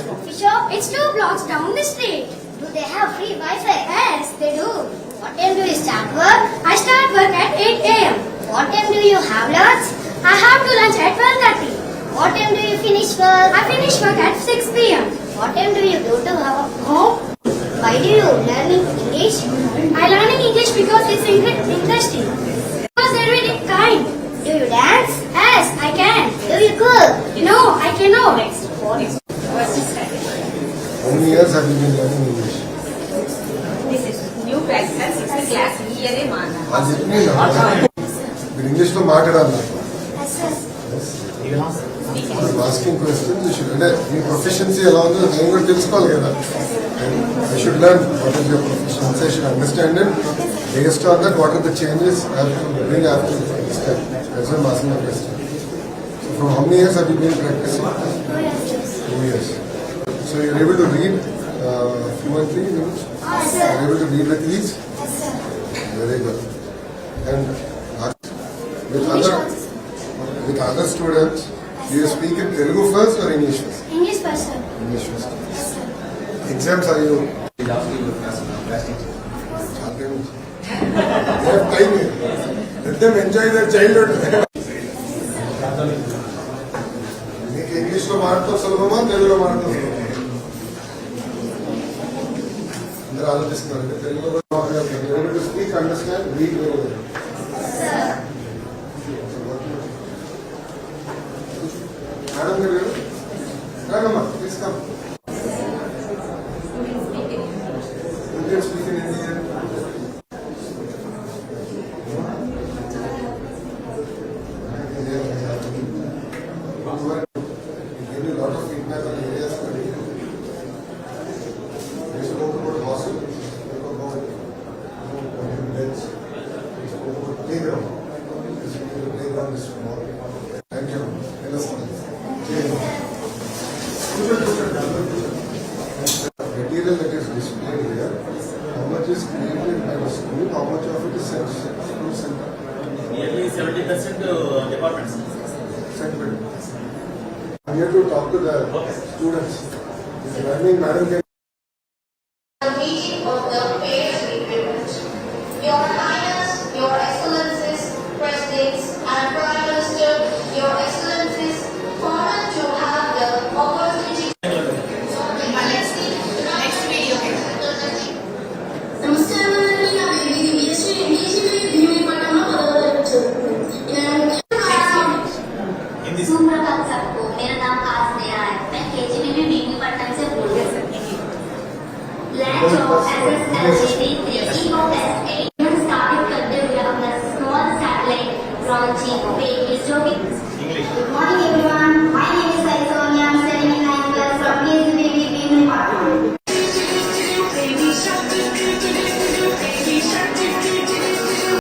coffee shop? It's 2 blocks down the street. Do they have free Wi-Fi? Yes, they do. What time do you start work? I start work at 8 a.m. What time do you have lunch? I have to lunch at 12:30. What time do you finish work? I finish work at 6 p.m. What time do you go to home? Why do you learn English? I learning English because it's interesting. Because they're really kind. Do you dance? Yes, I can. Do you cook? No, I cannot. How many years have you been learning English? This is new class, 6th class. Year mana. అది మీరు English లో మాట్లాడాలి asking questions అంటే మీ proficiency ఎలా ఉందో నేను కూడా తెలుసుకోవాలి కదా I should learn what is your professions I should understand it based on that what are the changes bring after this time that's why I asking the question so from how many years have you been practising 2 years so you are able to read fluently in English? Yes, sir. You are able to read with ease? Yes, sir. Very good. And with other students, do you speak in Telugu first or English first? English person. English first. Yes, sir. Exams are you? They have time. Let them enjoy their childhood. మీకు English లో మాట్లాడటం సులభమా తెలుగులో మాట్లాడటం సులభమా అందరూ ఆలోచిస్తున్నారు తెలుగులో స్పీక్ అండర్స్టాండ్ రీడ్ మేడం గారు Ragamma please come speak in Hindi lot of feedback on areas for you. We spoke about hostel, we spoke about beds, we spoke about playground. The playground is small. Thank you. Material that is displayed here, how much is created by the school, how much of it is sent to school center? Nearly 70% departments. I'm here to talk to the students. This learning madam can meeting of the pairs agreement. Your Highness, Your Excellencies, Presidents and Prime Minister, Your Excellencies, honored to have the opportunity. Next video. सुप्रभात सबको, मेरा नाम आसनिया है। मैं KGB में बीबी पट्टन से बोल रही हूँ। Land job as